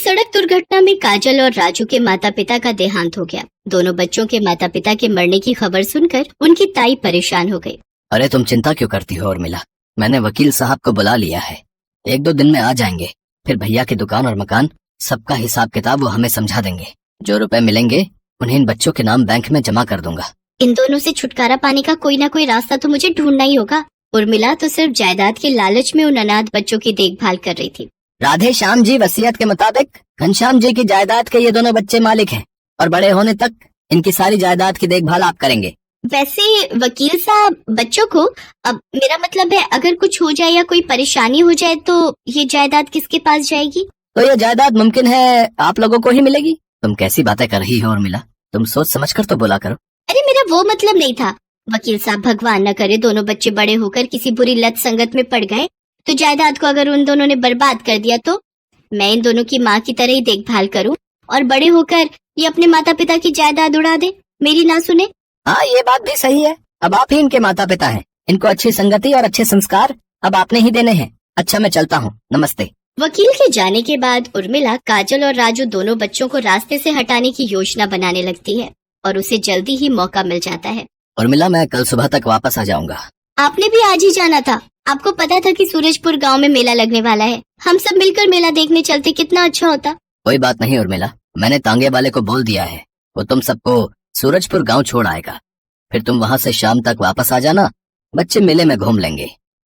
सड़क दुर्घटना में काजल और राजू के माता पिता का देहांत हो गया। दोनों बच्चों के माता पिता के मरने की खबर सुनकर उनकी ताई परेशान हो गई। अरे तुम चिंता क्यों करती हो उर्मिला, मैंने वकील साहब को बुला लिया है, 1-2 दिन में आ जाएंगे। फिर भैया की दुकान और मकान सबका हिसाब किताब वो हमें समझा देंगे। जो रुपए मिलेंगे उन्हें इन बच्चों के नाम बैंक में जमा कर दूंगा। इन दोनों से छुटकारा पाने का कोई ना कोई रास्ता तो मुझे ढूंढना ही होगा। उर्मिला तो सिर्फ जायदाद के लालच में उन अनाथ बच्चों की देखभाल कर रही थी। राधे श्याम जी वसीयत के मुताबिक घनश्याम जी की जायदाद के ये दोनों बच्चे मालिक हैं और बड़े होने तक इनकी सारी जायदाद की देखभाल आप करेंगे। वैसे वकील साहब, बच्चों को, अब मेरा मतलब है अगर कुछ हो जाए या कोई परेशानी हो जाए तो ये जायदाद किसके पास जाएगी? तो ये जायदाद मुमकिन है आप लोगों को ही मिलेगी। तुम कैसी बातें कर रही हो उर्मिला, तुम सोच समझ कर तो बोला करो। अरे मेरा वो मतलब नहीं था वकील साहब, भगवान न करे दोनों बच्चे बड़े होकर किसी बुरी लत संगत में पड़ गए तो जायदाद को अगर उन दोनों ने बर्बाद कर दिया तो मैं इन दोनों की माँ की तरह ही देखभाल करूं और बड़े होकर ये अपने माता पिता की जायदाद उड़ा दे, मेरी ना सुने। हाँ ये बात भी सही है, अब आप ही इनके माता पिता हैं, इनको अच्छी संगति और अच्छे संस्कार अब आपने ही देने हैं। अच्छा मैं चलता हूँ, नमस्ते। वकील के जाने के बाद उर्मिला, काजल और राजू दोनों बच्चों को रास्ते से हटाने की योजना बनाने लगती है और उसे जल्दी ही मौका मिल जाता है। उर्मिला मैं कल सुबह तक वापस आ जाऊंगा। आपने भी आज ही जाना था, आपको पता था कि सूरजपुर गांव में मेला लगने वाला है, हम सब मिलकर मेला देखने चलते कितना अच्छा होता। कोई बात नहीं उर्मिला, मैंने तांगे वाले को बोल दिया है, वो तुम सबको सूरजपुर गांव छोड़ आएगा। फिर तुम वहां से शाम तक वापस आ जाना, बच्चे मेले में घूम लेंगे।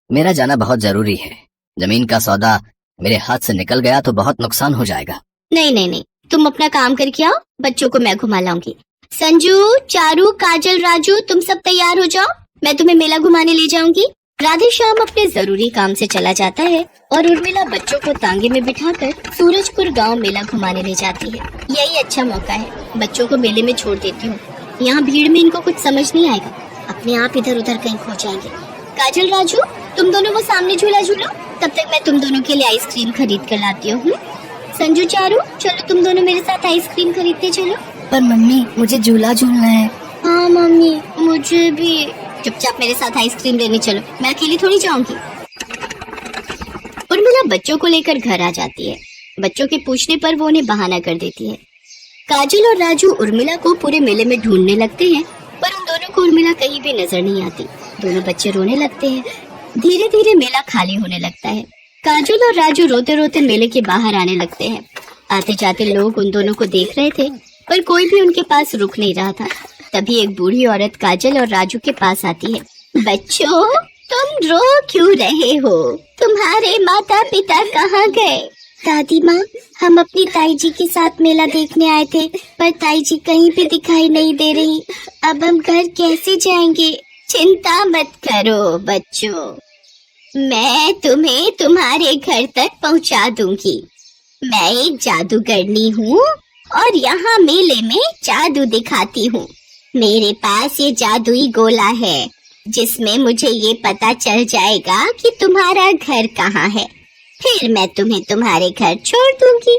मेरा जाना बहुत जरूरी है, जमीन का सौदा मेरे हाथ से निकल गया तो बहुत नुकसान हो जाएगा। नहीं नहीं नहीं, तुम अपना काम करके आओ, बच्चों को मैं घुमा लाऊंगी। संजू, चारू, काजल, राजू तुम सब तैयार हो जाओ, मैं तुम्हें मेला घुमाने ले जाऊंगी। राधे श्याम अपने जरूरी काम से चला जाता है और उर्मिला बच्चों को तांगे में बिठाकर सूरजपुर गांव मेला घुमाने ले जाती है। यही अच्छा मौका है, बच्चों को मेले में छोड़ देती हूँ, यहाँ भीड़ में इनको कुछ समझ नहीं आएगा, अपने आप इधर उधर कहीं खो जाएंगे। काजल, राजू तुम दोनों वो सामने झूला झूलो, तब तक मैं तुम दोनों के लिए आइसक्रीम खरीद कर लाती हूँ। संजू, चारू चलो तुम दोनों मेरे साथ आइसक्रीम खरीदते चलो। पर मम्मी मुझे झूला झूलना है। हाँ मम्मी मुझे भी। चुपचाप मेरे साथ आइसक्रीम लेने चलो, मैं अकेली थोड़ी जाऊंगी। उर्मिला बच्चों को लेकर घर आ जाती है। बच्चों के पूछने पर वो उन्हें बहाना कर देती है। काजल और राजू उर्मिला को पूरे मेले में ढूंढने लगते हैं पर उन दोनों को उर्मिला कहीं भी नजर नहीं आती। दोनों बच्चे रोने लगते हैं। धीरे धीरे मेला खाली होने लगता है। काजल और राजू रोते रोते मेले के बाहर आने लगते हैं। आते जाते लोग उन दोनों को देख रहे थे पर कोई भी उनके पास रुक नहीं रहा था। तभी एक बूढ़ी औरत काजल और राजू के पास आती है। बच्चों तुम रो क्यों रहे हो? तुम्हारे माता पिता कहाँ गए? दादी माँ, हम अपनी ताई जी के साथ मेला देखने आए थे पर ताई जी कहीं भी दिखाई नहीं दे रही। अब हम घर कैसे जाएंगे? चिंता मत करो बच्चों, मैं तुम्हें तुम्हारे घर तक पहुँचा दूंगी। मैं एक जादूगरनी हूँ और यहाँ मेले में जादू दिखाती हूँ। मेरे पास ये जादुई गोला है जिसमें मुझे ये पता चल जाएगा कि तुम्हारा घर कहाँ है, फिर मैं तुम्हें तुम्हारे घर छोड़ दूंगी।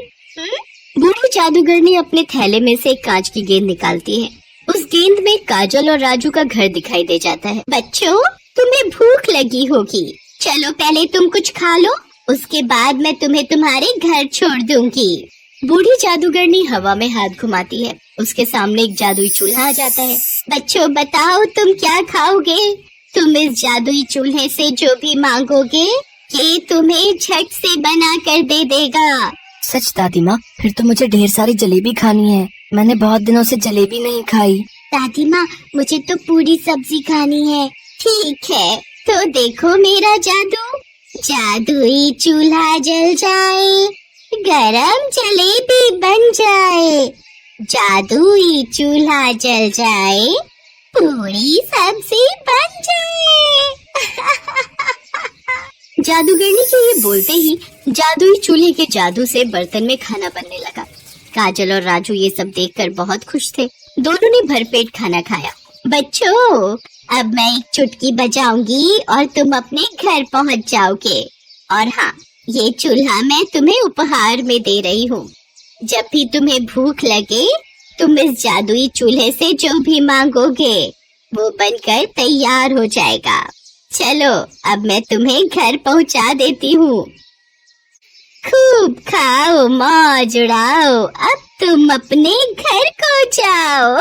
बूढ़ी जादूगरनी अपने थैले में से एक कांच की गेंद निकालती है। उस गेंद में काजल और राजू का घर दिखाई दे जाता है। बच्चों तुम्हें भूख लगी होगी, चलो पहले तुम कुछ खा लो, उसके बाद मैं तुम्हें तुम्हारे घर छोड़ दूंगी। बूढ़ी जादूगरनी हवा में हाथ घुमाती है। उसके सामने एक जादुई चूल्हा आ जाता है। बच्चों बताओ तुम क्या खाओगे? तुम इस जादुई चूल्हे से जो भी मांगोगे ये तुम्हें झट से बना कर दे देगा। सच दादी माँ, फिर तो मुझे ढेर सारी जलेबी खानी है, मैंने बहुत दिनों से जलेबी नहीं खाई। दादी माँ मुझे तो पूरी सब्जी खानी है। ठीक है तो देखो मेरा जादू, जादुई चूल्हा जल जाए, गरम जलेबी बन जाए, जादुई चूल्हा जल जाए, पूरी सब्जी बन जाए। जादूगरनी के ये बोलते ही जादुई चूल्हे के जादू से बर्तन में खाना बनने लगा। काजल और राजू ये सब देखकर बहुत खुश थे। दोनों ने भरपेट खाना खाया। बच्चों अब मैं एक चुटकी बजाऊंगी और तुम अपने घर पहुंच जाओगे। और हाँ, ये चूल्हा मैं तुम्हें उपहार में दे रही हूँ। जब भी तुम्हें भूख लगे तुम इस जादुई चूल्हे से जो भी मांगोगे वो बनकर तैयार हो जाएगा। चलो अब मैं तुम्हें घर पहुँचा देती हूँ। खूब खाओ मौज उड़ाओ, अब तुम अपने घर को जाओ।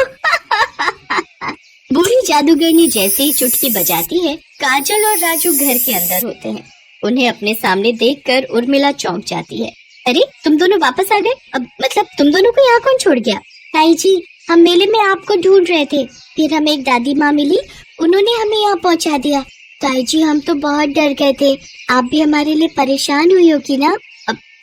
बूढ़ी जादूगरनी जैसे ही चुटकी बजाती है, काजल और राजू घर के अंदर होते हैं। उन्हें अपने सामने देखकर उर्मिला चौंक जाती है। अरे तुम दोनों वापस आ गए? अब मतलब तुम दोनों को यहाँ कौन छोड़ गया? ताई जी, हम मेले में आपको ढूंढ रहे थे, फिर हमें एक दादी माँ मिली, उन्होंने हमें यहाँ पहुँचा दिया। ताई जी, हम तो बहुत डर गए थे, आप भी हमारे लिए परेशान हुई होगी ना?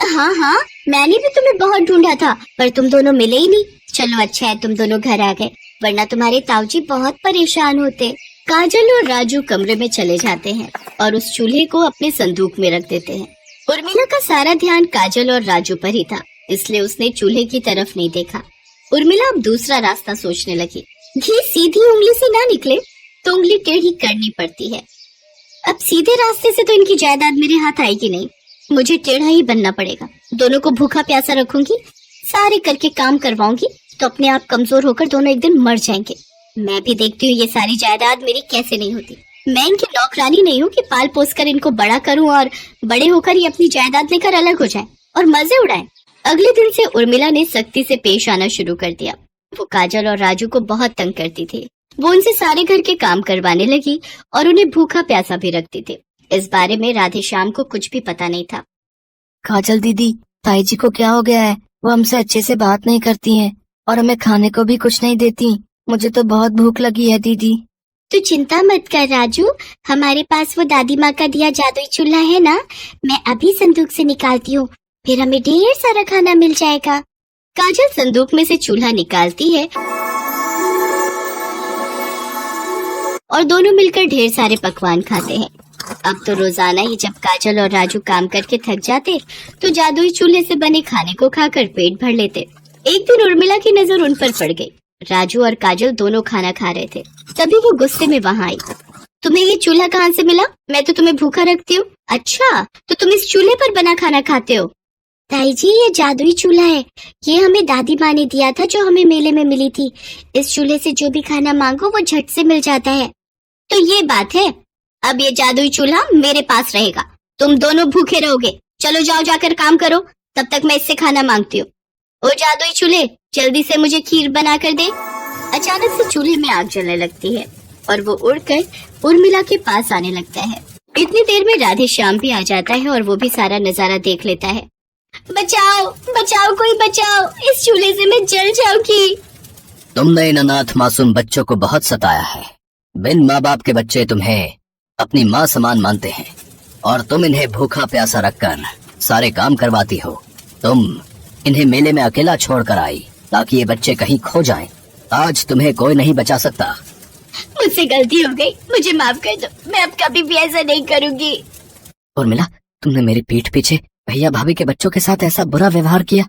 हाँ हाँ, मैंने भी तुम्हें बहुत ढूंढा था, पर तुम दोनों मिले ही नहीं। चलो अच्छा है तुम दोनों घर आ गए, वरना तुम्हारे ताऊजी बहुत परेशान होते। काजल और राजू कमरे में चले जाते हैं और उस चूल्हे को अपने संदूक में रख देते हैं। उर्मिला का सारा ध्यान काजल और राजू पर ही था, इसलिए उसने चूल्हे की तरफ नहीं देखा। उर्मिला अब दूसरा रास्ता सोचने लगी। घी सीधी उंगली से ना निकले तो उंगली टेढ़ी करनी पड़ती है। अब सीधे रास्ते से तो इनकी जायदाद मेरे हाथ आएगी नहीं, मुझे टेढ़ा ही बनना पड़ेगा। दोनों को भूखा प्यासा रखूंगी, सारे करके काम करवाऊंगी, तो अपने आप कमजोर होकर दोनों एक दिन मर जाएंगे। मैं भी देखती हूँ ये सारी जायदाद मेरी कैसे नहीं होती। मैं इनकी नौकरानी नहीं हूँ कि पाल पोस कर इनको बड़ा करूँ और बड़े होकर ये अपनी जायदाद लेकर अलग हो जाए और मजे उड़ाए। अगले दिन से उर्मिला ने सख्ती से पेश आना शुरू कर दिया। वो काजल और राजू को बहुत तंग करती थी। वो उनसे सारे घर के काम करवाने लगी और उन्हें भूखा प्यासा भी रखती थी। इस बारे में राधे श्याम को कुछ भी पता नहीं था। काजल दीदी, ताई जी को क्या हो गया है? वो हमसे अच्छे से बात नहीं करती हैं और हमें खाने को भी कुछ नहीं देती। मुझे तो बहुत भूख लगी है दीदी। तू चिंता मत कर राजू, हमारे पास वो दादी माँ का दिया जादुई चूल्हा है ना, मैं अभी संदूक से निकालती हूँ, फिर हमें ढेर सारा खाना मिल जाएगा। काजल संदूक में से चूल्हा निकालती है और दोनों मिलकर ढेर सारे पकवान खाते हैं। अब तो रोजाना ही जब काजल और राजू काम करके थक जाते तो जादुई चूल्हे से बने खाने को खाकर पेट भर लेते। एक दिन उर्मिला की नजर उन पर पड़ गई। राजू और काजल दोनों खाना खा रहे थे, तभी वो गुस्से में वहाँ आई। तुम्हें ये चूल्हा कहाँ से मिला? मैं तो तुम्हें भूखा रखती हूँ। अच्छा, तो तुम इस चूल्हे पर बना खाना खाते हो? ताई जी, ये जादुई चूल्हा है, ये हमें दादी माँ ने दिया था जो हमें मेले में मिली थी। इस चूल्हे से जो भी खाना मांगो वो झट से मिल जाता है। तो ये बात है, अब ये जादुई चूल्हा मेरे पास रहेगा, तुम दोनों भूखे रहोगे। चलो जाओ, जाकर काम करो, तब तक मैं इससे खाना मांगती हूँ। ओ जादुई चूल्हे, जल्दी से मुझे खीर बना कर दे। अचानक से चूल्हे में आग जलने लगती है और वो उड़कर उर्मिला के पास आने लगता है। इतनी देर में राधे श्याम भी आ जाता है और वो भी सारा नजारा देख लेता है। बचाओ बचाओ, कोई बचाओ, इस चूल्हे से मैं जल जाऊंगी। तुमने इन अनाथ मासूम बच्चों को बहुत सताया है। बिन माँ बाप के बच्चे तुम्हें अपनी माँ समान मानते हैं और तुम इन्हें भूखा प्यासा रखकर सारे काम करवाती हो। तुम इन्हें मेले में अकेला छोड़कर आई ताकि ये बच्चे कहीं खो जाएं। आज तुम्हें कोई नहीं बचा सकता। मुझसे गलती हो गई, मुझे माफ कर दो, मैं अब कभी भी ऐसा नहीं करूंगी। उर्मिला, तुमने मेरी पीठ पीछे भैया भाभी के बच्चों के साथ ऐसा बुरा व्यवहार किया।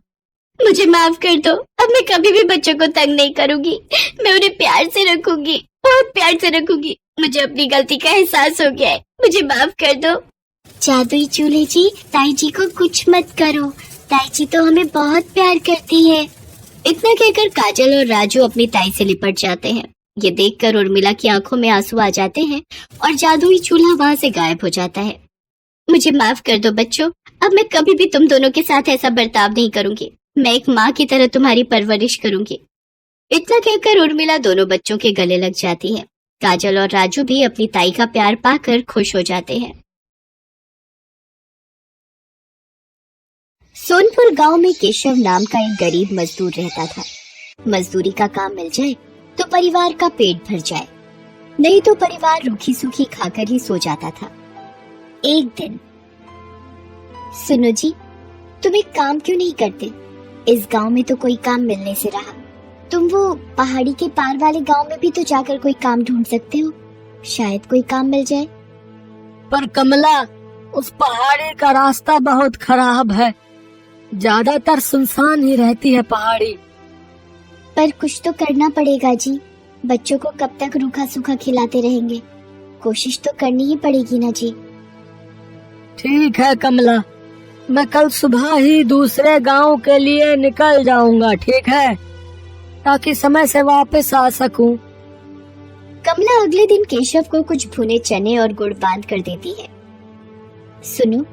मुझे माफ कर दो, अब मैं कभी भी बच्चों को तंग नहीं करूंगी। मैं उन्हें प्यार से रखूंगी, बहुत प्यार से रखूंगी। मुझे अपनी गलती का एहसास हो गया है, मुझे माफ कर दो। जादुई चूल्हे जी, ताई जी को कुछ मत करो, ताई जी तो हमें बहुत प्यार करती है। इतना कहकर काजल और राजू अपनी ताई से लिपट जाते हैं। ये देखकर उर्मिला की आंखों में आंसू आ जाते हैं और जादुई चूल्हा वहाँ से गायब हो जाता है। मुझे माफ कर दो बच्चों, अब मैं कभी भी तुम दोनों के साथ ऐसा बर्ताव नहीं करूंगी। मैं एक माँ की तरह तुम्हारी परवरिश करूंगी। इतना कहकर उर्मिला दोनों बच्चों के गले लग जाती है। काजल और राजू भी अपनी ताई का प्यार पाकर खुश हो जाते हैं। सोनपुर गांव में केशव नाम का एक गरीब मजदूर रहता था। मजदूरी का काम मिल जाए तो परिवार का पेट भर जाए, नहीं तो परिवार रूखी सूखी खाकर ही सो जाता था। एक दिन, सुनो जी, तुम एक काम क्यों नहीं करते? इस गांव में तो कोई काम मिलने से रहा, तुम वो पहाड़ी के पार वाले गांव में भी तो जाकर कोई काम ढूंढ सकते हो, शायद कोई काम मिल जाए। पर कमला, उस पहाड़ी का रास्ता बहुत खराब है, ज्यादातर सुनसान ही रहती है पहाड़ी। पर कुछ तो करना पड़ेगा जी, बच्चों को कब तक रूखा सूखा खिलाते रहेंगे, कोशिश तो करनी ही पड़ेगी ना जी। ठीक है कमला, मैं कल सुबह ही दूसरे गांव के लिए निकल जाऊंगा, ठीक है, ताकि समय से वापस आ सकूं। कमला अगले दिन केशव को कुछ भुने चने और गुड़ बांध कर देती है। सुनो,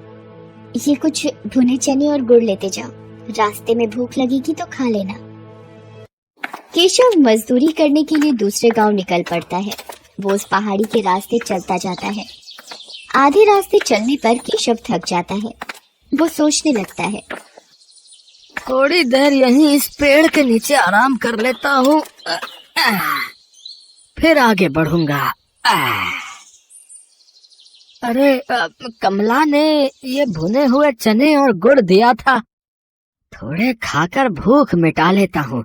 ये कुछ भुने चने और गुड़ लेते जाओ, रास्ते में भूख लगेगी तो खा लेना। केशव मजदूरी करने के लिए दूसरे गांव निकल पड़ता है। वो उस पहाड़ी के रास्ते चलता जाता है। आधे रास्ते चलने पर केशव थक जाता है। वो सोचने लगता है, थोड़ी देर यहीं इस पेड़ के नीचे आराम कर लेता हूँ, फिर आगे बढ़ूंगा। अरे कमला ने ये भुने हुए चने और गुड़ दिया था, थोड़े खाकर भूख मिटा लेता हूँ।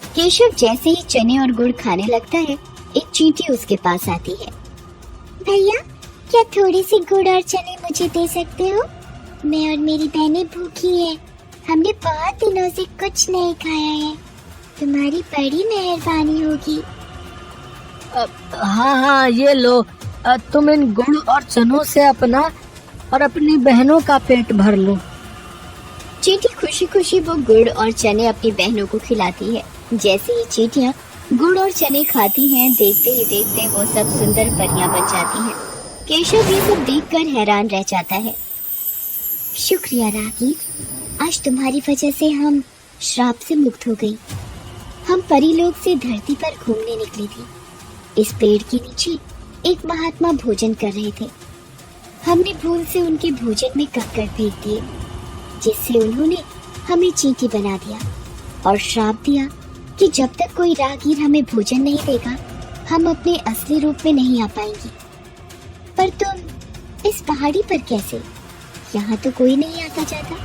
केशव जैसे ही चने और गुड़ खाने लगता है, एक चींटी उसके पास आती है। भैया, क्या थोड़ी सी गुड़ और चने मुझे दे सकते हो? मैं और मेरी बहनें भूखी हैं। हमने बहुत दिनों से कुछ नहीं खाया है। तुम्हारी बड़ी मेहरबानी होगी। हाँ हाँ, ये लो, तुम इन गुड़ और चनों से अपना और अपनी बहनों का पेट भर लो। चींटी खुशी खुशी वो गुड़ और चने अपनी बहनों को खिलाती है। जैसे ही चींटियाँ गुड़ और चने खाती हैं, देखते ही देखते वो सब सुंदर परियां बन जाती हैं। केशव ये सब देखकर हैरान रह जाता है। शुक्रिया रागी, आज तुम्हारी वजह से हम श्राप से मुक्त हो गई। हम परीलोक से धरती पर घूमने निकली थी। इस पेड़ के नीचे एक महात्मा भोजन कर रहे थे। हमने भूल से उनके भोजन में कक्कड़ फेंक दिए, जिससे उन्होंने हमें चींटी बना दिया और श्राप दिया कि जब तक कोई राहगीर हमें भोजन नहीं देगा, हम अपने असली रूप में नहीं आ पाएंगे। पर तुम इस पहाड़ी पर कैसे? यहाँ तो कोई नहीं आता जाता।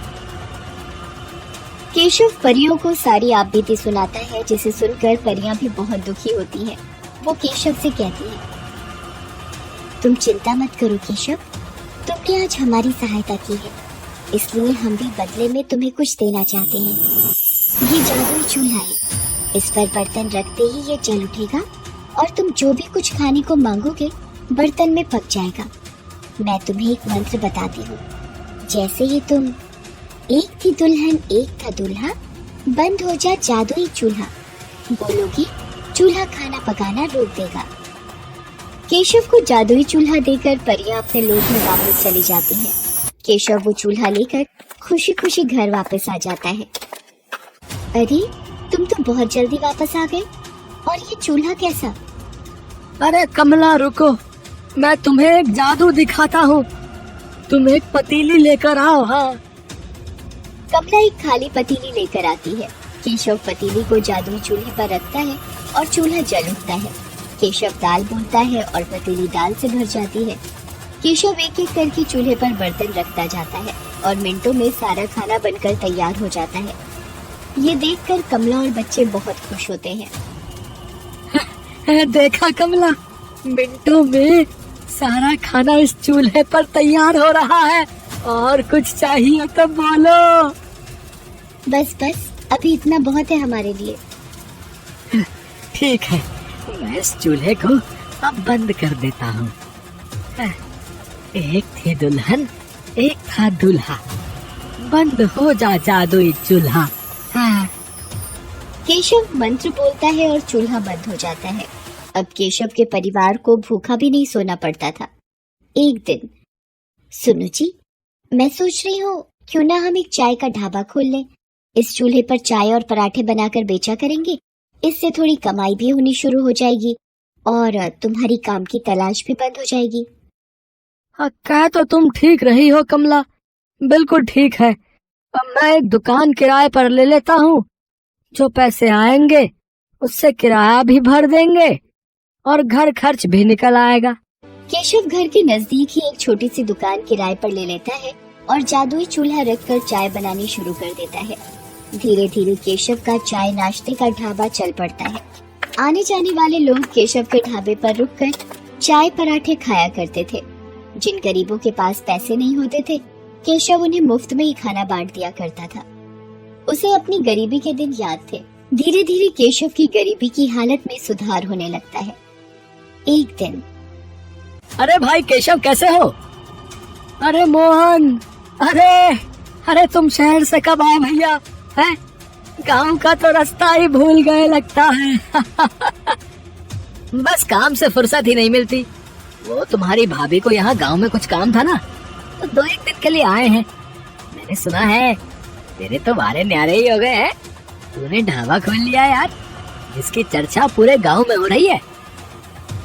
केशव परियों को सारी आपबीती सुनाता है, जिसे सुनकर परियां भी बहुत दुखी होती हैं। वो केशव से कहती है, तुम चिंता मत करो केशव, तुमने आज हमारी सहायता की है, इसलिए हम भी बदले में तुम्हें कुछ देना चाहते हैं। ये जादुई चूल्हा है, इस पर बर्तन रखते ही ये जल उठेगा और तुम जो भी कुछ खाने को मांगोगे बर्तन में पक जाएगा। मैं तुम्हें एक मंत्र बताती हूँ। जैसे ही तुम एक थी दुल्हन एक था दूल्हा, बंद हो जा जादुई चूल्हा बोलोगी, चूल्हा खाना पकाना रोक देगा। केशव को जादुई चूल्हा देकर परियां अपने लोक में वापस चली जाती हैं। केशव वो चूल्हा लेकर खुशी खुशी घर वापस आ जाता है। अरे, तुम तो बहुत जल्दी वापस आ गए, और ये चूल्हा कैसा? अरे कमला रुको, मैं तुम्हें एक जादू दिखाता हूँ। तुम एक पतीली लेकर आओ। हाँ। कमला एक खाली पतीली लेकर आती है। केशव पतीली को जादुई चूल्हे पर रखता है और चूल्हा जल उठता है। केशव दाल बोलता है और पतीली दाल से भर जाती है। केशव एक एक करके चूल्हे पर बर्तन रखता जाता है और मिनटों में सारा खाना बनकर तैयार हो जाता है। ये देखकर कमला और बच्चे बहुत खुश होते हैं। देखा कमला, मिनटों में सारा खाना इस चूल्हे पर तैयार हो रहा है। और कुछ चाहिए तो बोलो। बस बस, अभी इतना बहुत है हमारे लिए। ठीक है, मैं इस चूल्हे को अब बंद कर देता हूँ। एक थी दुल्हन एक था दूल्हा, बंद हो जा जादुई चूल्हा। हाँ। केशव मंत्र बोलता है और चूल्हा बंद हो जाता है। अब केशव के परिवार को भूखा भी नहीं सोना पड़ता था। एक दिन, सुनो जी, मैं सोच रही हूँ क्यों ना हम एक चाय का ढाबा खोल लें। इस चूल्हे पर चाय और पराठे बनाकर बेचा करेंगे, इससे थोड़ी कमाई भी होनी शुरू हो जाएगी और तुम्हारी काम की तलाश भी बंद हो जाएगी। कह तो तुम ठीक रही हो कमला, बिल्कुल ठीक है। अब मैं एक दुकान किराए पर ले लेता हूँ, जो पैसे आएंगे उससे किराया भी भर देंगे और घर खर्च भी निकल आएगा। केशव घर के नजदीक ही एक छोटी सी दुकान किराए पर ले लेता है और जादुई चूल्हा रखकर चाय बनानी शुरू कर देता है। धीरे धीरे केशव का चाय नाश्ते का ढाबा चल पड़ता है। आने जाने वाले लोग केशव के ढाबे पर रुककर चाय पराठे खाया करते थे। जिन गरीबों के पास पैसे नहीं होते थे, केशव उन्हें मुफ्त में ही खाना बांट दिया करता था। उसे अपनी गरीबी के दिन याद थे। धीरे धीरे केशव की गरीबी की हालत में सुधार होने लगता है। एक दिन, अरे भाई केशव, कैसे हो? अरे मोहन, अरे तुम शहर से कब आए भैया? हैं? गांव का तो रास्ता ही भूल गए लगता है। बस काम से फुर्सत ही नहीं मिलती। वो तुम्हारी भाभी को यहाँ गांव में कुछ काम था ना, तो 2-1 दिन के लिए आए हैं। मैंने सुना है तेरे तो बारे न्यारे ही हो गए हैं। तूने ढाबा खोल लिया यार, जिसकी चर्चा पूरे गांव में हो रही है।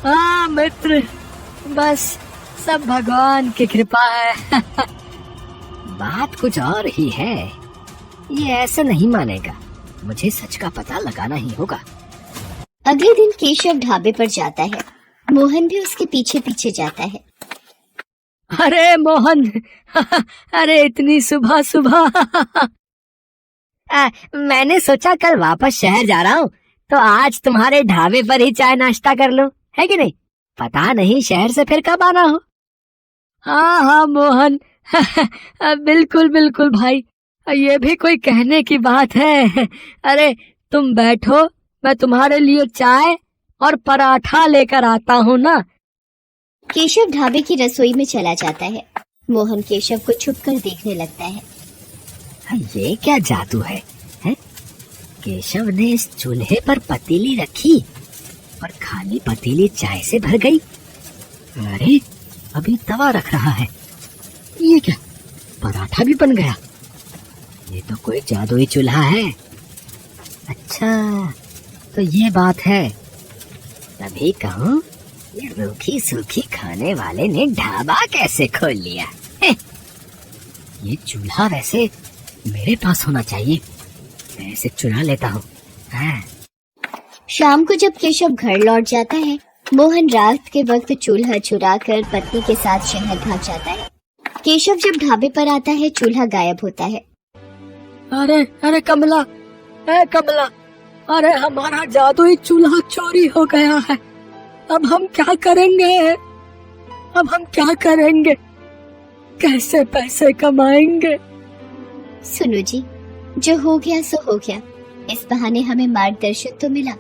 हाँ मित्र, बस सब भगवान की कृपा है। बात कुछ और ही है, ये ऐसे नहीं मानेगा, मुझे सच का पता लगाना ही होगा। अगले दिन केशव ढाबे पर जाता है। मोहन भी उसके पीछे पीछे जाता है। अरे मोहन, अरे इतनी सुबह सुबह। मैंने सोचा कल वापस शहर जा रहा हूँ, तो आज तुम्हारे ढाबे पर ही चाय नाश्ता कर लूं, है कि नहीं? पता नहीं शहर से फिर कब आना हो। हाँ हाँ मोहन, बिल्कुल बिल्कुल भाई, ये भी कोई कहने की बात है। अरे तुम बैठो, मैं तुम्हारे लिए चाय और पराठा लेकर आता हूँ ना। केशव ढाबे की रसोई में चला जाता है। मोहन केशव को छुपकर देखने लगता है। ये क्या जादू है? केशव ने इस चूल्हे पर पतीली रखी और खाली पतीली चाय से भर गई। अरे अभी तवा रख रहा है, ये क्या, पराठा भी बन गया? ये तो कोई जादुई चूल्हा है। अच्छा तो ये बात है, तभी कहूँ ये रूखी सूखी खाने वाले ने ढाबा कैसे खोल लिया। ये चूल्हा वैसे मेरे पास होना चाहिए, मैं इसे चुरा लेता हूँ। शाम को जब केशव घर लौट जाता है, मोहन रात के वक्त चूल्हा चुराकर पत्नी के साथ शहर भाग जाता है। केशव जब ढाबे पर आता है, चूल्हा गायब होता है। अरे अरे कमला, कमला, अरे हमारा जादुई चूल्हा चोरी हो गया है। अब हम क्या करेंगे? अब हम क्या करेंगे? कैसे पैसे कमाएंगे? सुनो जी, जो हो गया सो हो गया। इस बहाने हमें मार्गदर्शन तो मिला।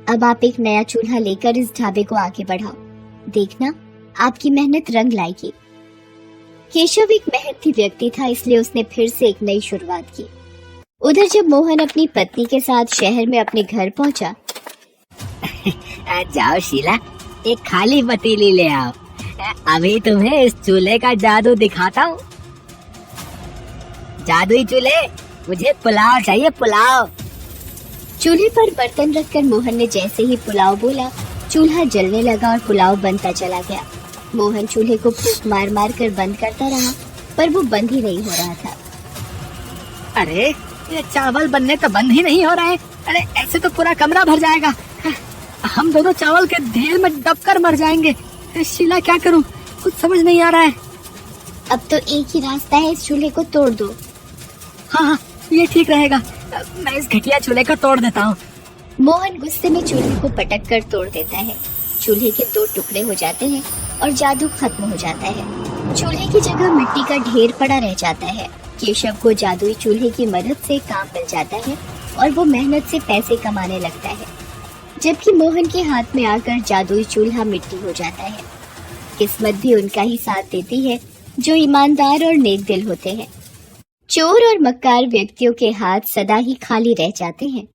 अब आप एक नया चूल्हा लेकर इस ढाबे को आगे बढ़ाओ, देखना आपकी मेहनत रंग लाएगी। केशव एक मेहनती व्यक्ति था, इसलिए उसने फिर से एक नई शुरुआत की। उधर जब मोहन अपनी पत्नी के साथ शहर में अपने घर पहुंचा। जाओ शीला, एक खाली पतीली ले आओ, अभी तुम्हें इस चूल्हे का जादू दिखाता हूँ। जादुई चूल्हे, मुझे पुलाव चाहिए, पुलाव। चूल्हे पर बर्तन रखकर मोहन ने जैसे ही पुलाव बोला, चूल्हा जलने लगा और पुलाव बनता चला गया। मोहन चूल्हे को फूंक मार मार कर बंद करता रहा, पर वो बंद ही नहीं हो रहा था। अरे ये चावल बनने तो बंद ही नहीं हो रहा है। अरे ऐसे तो पूरा कमरा भर जाएगा, हम दोनों चावल के ढेर में दबकर मर जाएंगे। शीला क्या करूं, कुछ समझ नहीं आ रहा है। अब तो एक ही रास्ता है, इस चूल्हे को तोड़ दो। हाँ, ये ठीक रहेगा, मैं इस घटिया चूल्हे को तोड़ देता हूँ। मोहन गुस्से में चूल्हे को पटक कर तोड़ देता है। चूल्हे के 2 टुकड़े हो जाते हैं और जादू खत्म हो जाता है। चूल्हे की जगह मिट्टी का ढेर पड़ा रह जाता है। केशव को जादुई चूल्हे की मदद से काम मिल जाता है और वो मेहनत से पैसे कमाने लगता है, जबकि मोहन के हाथ में आकर जादुई चूल्हा मिट्टी हो जाता है। किस्मत भी उनका ही साथ देती है, जो ईमानदार और नेक दिल होते हैं। चोर और मक्कार व्यक्तियों के हाथ सदा ही खाली रह जाते हैं।